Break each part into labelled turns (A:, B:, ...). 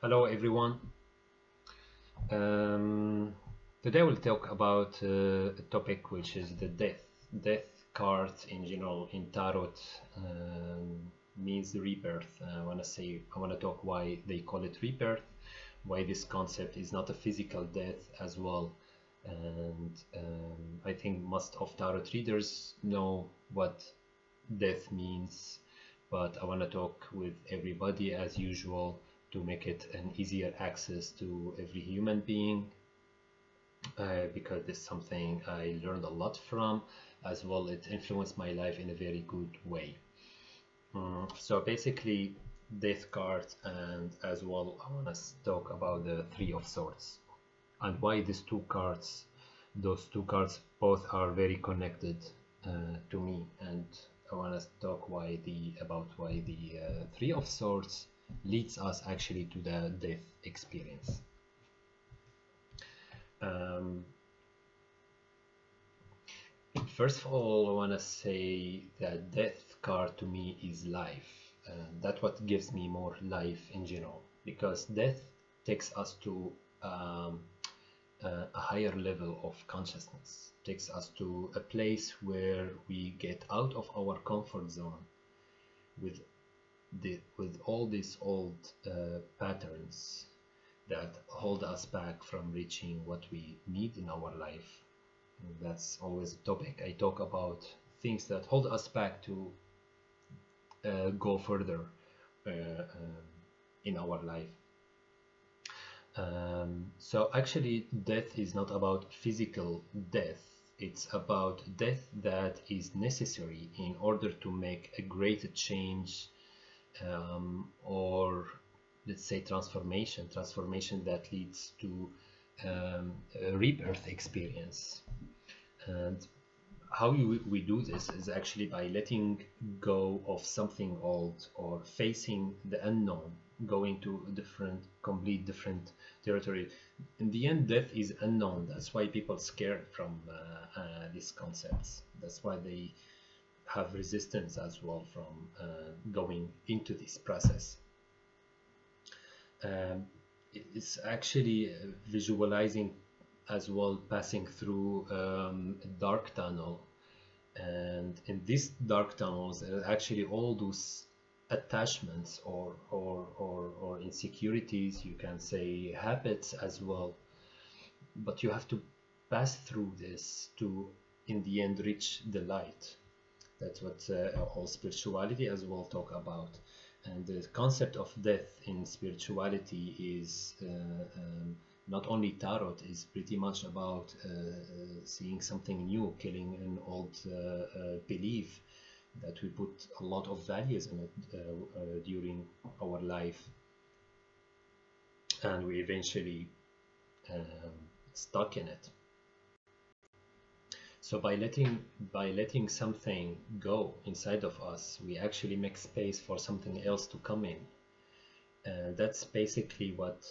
A: Hello everyone. Um, Today we'll talk about a topic which is the death cards in general in tarot. Means the rebirth. I want to talk why they call it rebirth, why this concept is not a physical death as well. And I think most of tarot readers know what death means, but I want to talk with everybody as usual to make it an easier access to every human being, because it's something I learned a lot from as well. It influenced my life in a very good way. So basically, death cards, and as well I want to talk about the Three of Swords and why those two cards both are very connected to me. And I want to talk about why the Three of Swords leads us actually to the death experience. Um, First of all, I want to say that death card to me is life. That's what gives me more life in general, because death takes us to a higher level of consciousness, takes us to a place where we get out of our comfort zone with with all these old patterns that hold us back from reaching what we need in our life. And that's always a topic I talk about, things that hold us back to go further in our life. So actually, death is not about physical death. It's about death that is necessary in order to make a greater change, or let's say transformation that leads to a rebirth experience. And how we do this is actually by letting go of something old or facing the unknown, going to a complete different territory. In the end, death is unknown. That's why people scared from these concepts. That's why they have resistance as well from going into this process. It's actually visualizing as well, passing through a dark tunnel. And in these dark tunnels, there are actually all those attachments or insecurities, you can say habits as well. But you have to pass through this to, in the end, reach the light. That's what all spirituality as well talk about. And the concept of death in spirituality is not only tarot, is pretty much about seeing something new, killing an old belief that we put a lot of values in it during our life, and we eventually stuck in it. So by letting something go inside of us, we actually make space for something else to come in. And that's basically what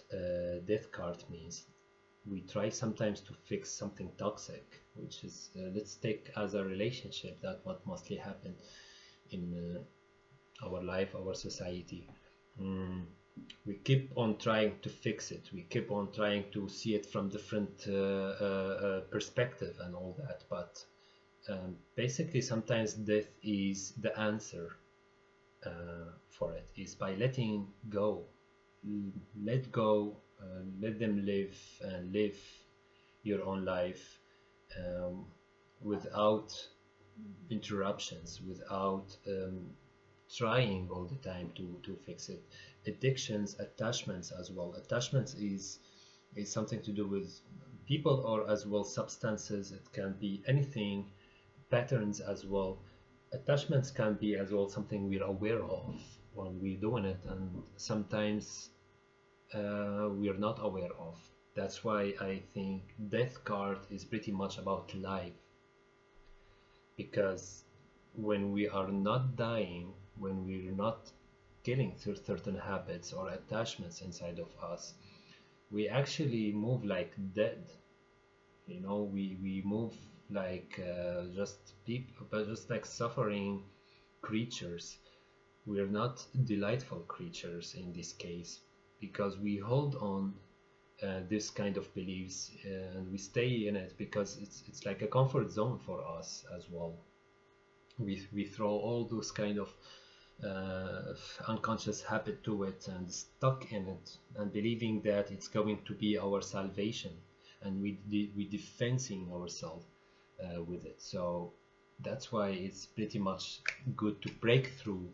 A: death card means. We try sometimes to fix something toxic, which is, let's take as a relationship, that what mostly happen in our life, our society. We keep on trying to fix it. We keep on trying to see it from different perspective and all that. But basically, sometimes death is the answer for it. Is by letting go, let go, let them live and live your own life without interruptions, without trying all the time to fix it. Addictions, attachments as well. Attachments is something to do with people or as well substances. It can be anything, patterns as well. Attachments can be as well something we're aware of when we're doing it, and sometimes we're not aware of. That's why I think death card is pretty much about life, because when we are not dying, when we're not killing certain habits or attachments inside of us, we actually move like dead. We move like just people, but just like suffering creatures. We're not delightful creatures in this case, because we hold on this kind of beliefs, and we stay in it because it's like a comfort zone for us as well. We throw all those kind of unconscious habit to it and stuck in it and believing that it's going to be our salvation, and we defending ourselves with it. So that's why it's pretty much good to break through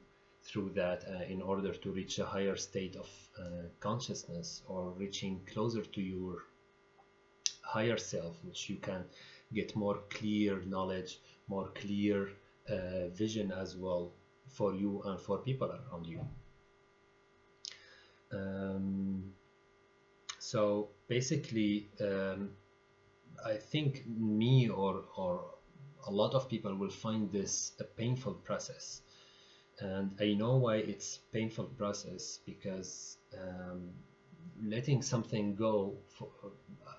A: that in order to reach a higher state of consciousness, or reaching closer to your higher self, which you can get more clear knowledge, more clear vision as well for you and for people around you. So basically, I think me or a lot of people will find this a painful process, and I know why it's painful process, because letting something go,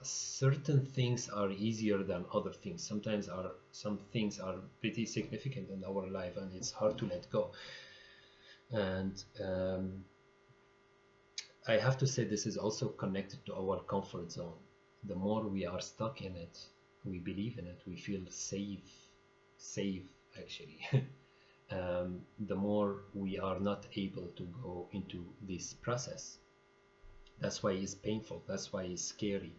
A: certain things are easier than other things. Sometimes some things are pretty significant in our life and it's hard to let go. And I have to say this is also connected to our comfort zone. The more we are stuck in it, we believe in it, we feel safe actually. The more we are not able to go into this process. That's why it's painful, that's why it's scary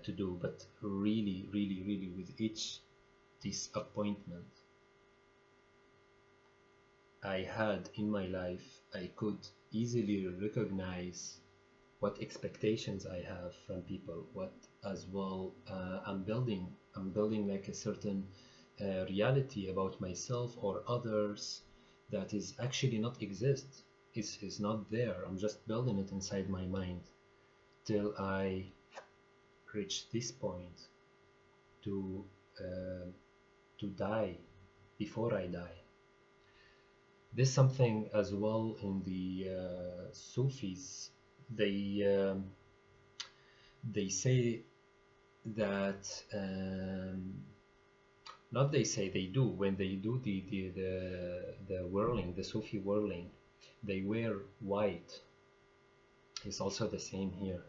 A: to do. But really with each disappointment I had in my life, I could easily recognize what expectations I have from people, what as well I'm building like a certain reality about myself or others that is actually not exist, is not there. I'm just building it inside my mind till I reach this point to die before I die. There's something as well in the Sufis. They say that not they say, they do, when they do the whirling, the Sufi whirling, they wear white. It's also the same here,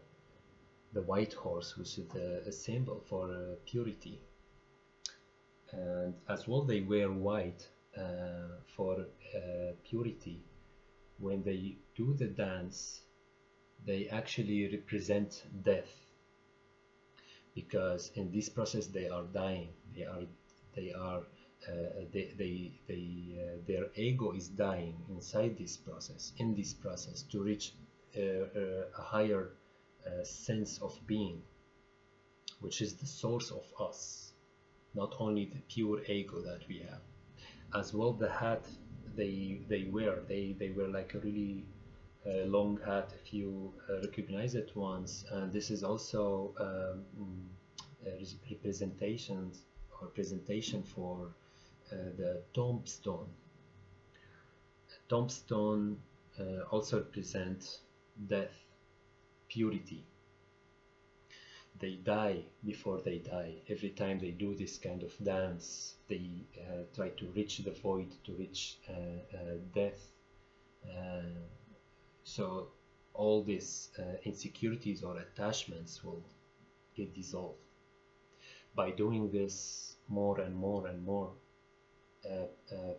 A: the white horse, which is a symbol for purity, and as well they wear white for purity. When they do the dance, they actually represent death, because in this process they are dying. Their ego is dying inside this process, in this process, to reach a higher sense of being, which is the source of us, not only the pure ego that we have. As well, the hat they wear like a really long hat, if you recognize it once. And this is also representations or presentation for the tombstone. Tombstone also represents death, purity. They die before they die. Every time they do this kind of dance, they try to reach the void, to reach death. So all these insecurities or attachments will get dissolved. By doing this more and more and more,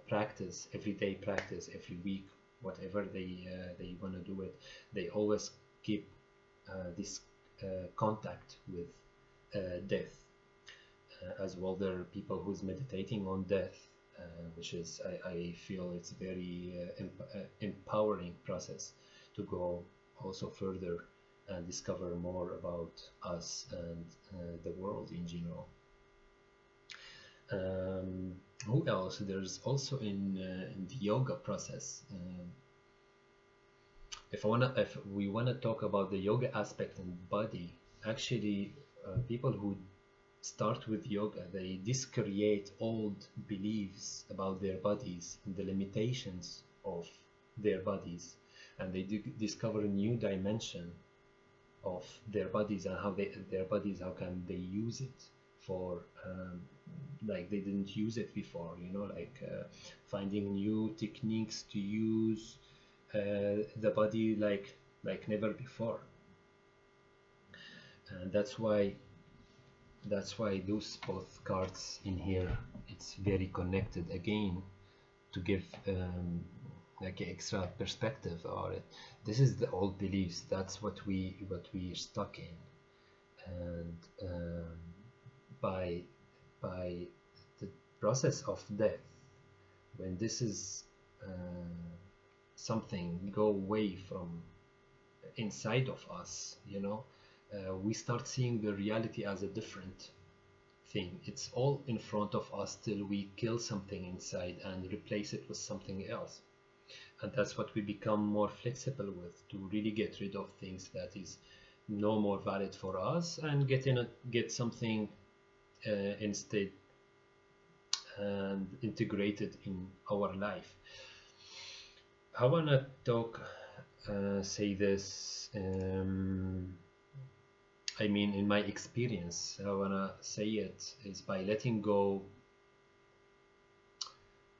A: practice, everyday practice, every week, whatever they want to do it, they always keep this contact with death. As well, there are people who's meditating on death, which is, I feel it's very empowering process to go also further and discover more about us and the world in general. Who else? There's also in the yoga process. If we wanna talk about the yoga aspect and body, actually, people who start with yoga, they discreate old beliefs about their bodies and the limitations of their bodies, and they discover a new dimension of their bodies and how how can they use it for like they didn't use it before, like finding new techniques to use the body, like like never before. And that's why those both cards in here, it's very connected again, to give like an extra perspective on it. This is the old beliefs. That's what we're stuck in. And by the process of death, when this is something go away from inside of us, we start seeing the reality as a different thing. It's all in front of us till we kill something inside and replace it with something else. And that's what we become more flexible with, to really get rid of things that is no more valid for us, and get something instead and integrated in our life. I wanna say this. I mean, in my experience, I wanna say it is by letting go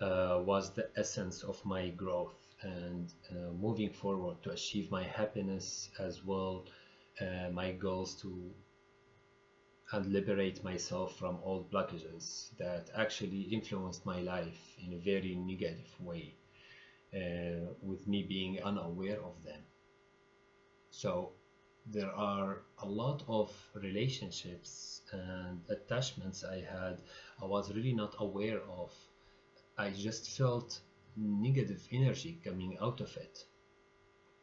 A: was the essence of my growth, and moving forward to achieve my happiness as well, my goals and liberate myself from all blockages that actually influenced my life in a very negative way, with me being unaware of them. So there are a lot of relationships and attachments I had I was really not aware of. I just felt negative energy coming out of it.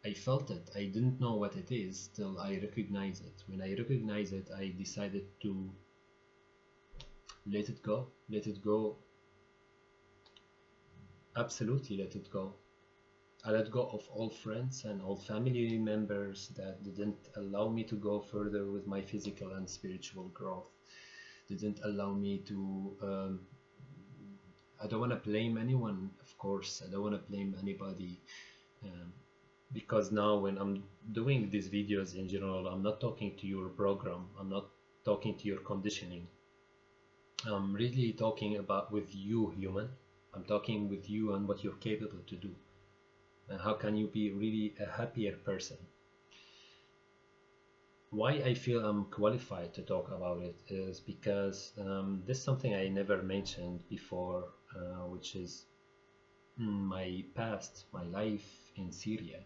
A: I felt it. I didn't know what it is till I recognized it. When I recognized it, I decided to let it go. Let it go. Absolutely let it go. I let go of all friends and all family members that didn't allow me to go further with my physical and spiritual growth. Didn't allow me to I don't want to blame anyone, of course. I don't want to blame anybody, because now when I'm doing these videos in general, I'm not talking to your program. I'm not talking to your conditioning. I'm really talking about with you, human. I'm talking with you and what you're capable to do. And how can you be really a happier person? Why I feel I'm qualified to talk about it is because this is something I never mentioned before, which is my past, my life in Syria,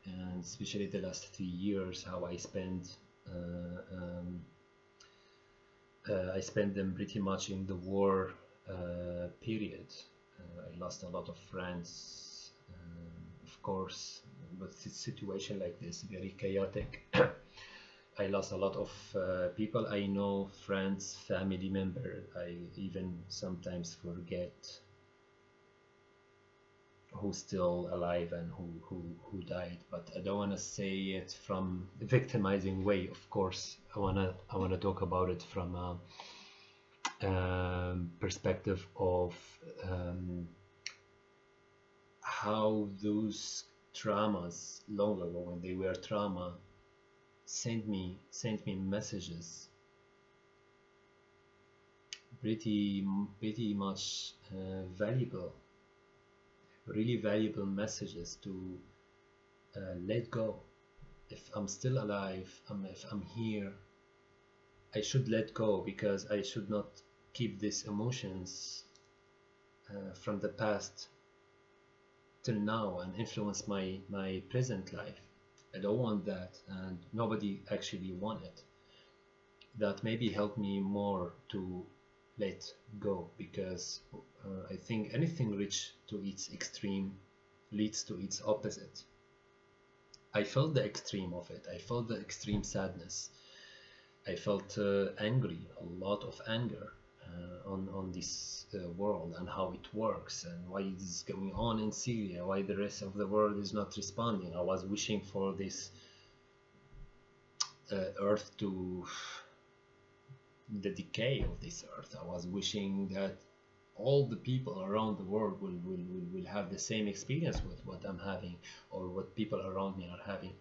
A: and especially the last 3 years, how I spent them pretty much in the war period. I lost a lot of friends, of course, but a situation like this, very chaotic. I lost a lot of people I know, friends, family members. I even sometimes forget who's still alive and who died. But I don't want to say it from a victimizing way. Of course, I wanna talk about it from a perspective of how those traumas long ago, when they were trauma, sent me messages, pretty much valuable, really valuable messages to let go. If I'm still alive, if I'm here, I should let go, because I should not keep these emotions from the past till now and influence my present life. I don't want that, and nobody actually want it. That maybe helped me more to let go, because I think anything reached to its extreme leads to its opposite. I felt the extreme of it. I felt the extreme sadness. I felt angry, a lot of anger on this world and how it works, and why it is going on in Syria, why the rest of the world is not responding. I was wishing for this earth to the decay of this earth. I was wishing that all the people around the world will have the same experience with what I'm having, or what people around me are having.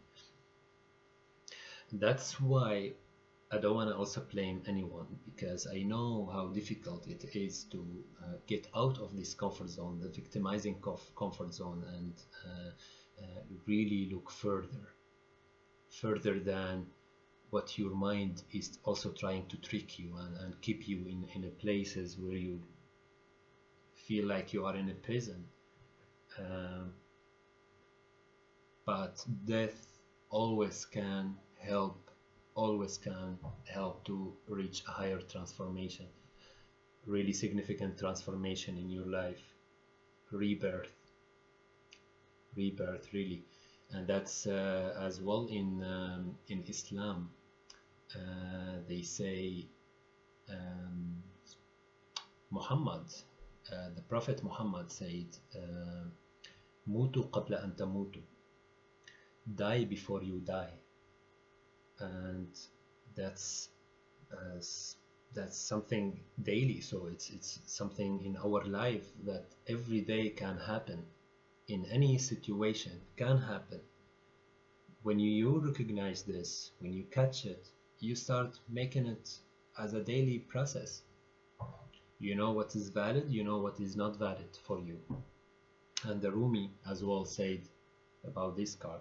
A: That's why I don't want to also blame anyone, because I know how difficult it is to get out of this comfort zone, the victimizing comfort zone, and really look further. further than what your mind is also trying to trick you and keep you in a places where you feel like you are in a prison. Um, but death always can help, always can help to reach a higher transformation, really significant transformation in your life, rebirth, rebirth really. And that's as well in Islam. They say Muhammad, the Prophet Muhammad said, "Mutu qabla an tamutu," die before you die, and that's uh, that's something daily. So it's something in our life that every day can happen, in any situation can happen. When you recognize this, when you catch it, you start making it as a daily process. You know what is valid, you know what is not valid for you. And the Rumi as well said about this card,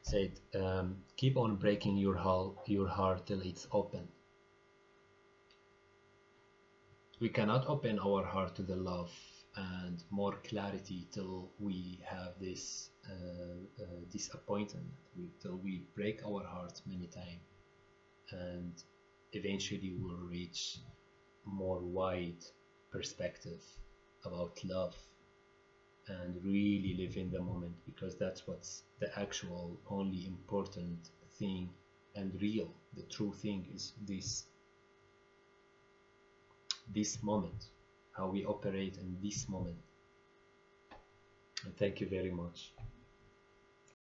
A: said, keep on breaking your heart till it's open. We cannot open our heart to the love and more clarity till we have this disappointment, till we break our hearts many times, and eventually we'll reach more wide perspective about love and really live in the moment, because that's what's the actual only important thing and real. The true thing is this moment, how we operate in this moment. And thank you very much.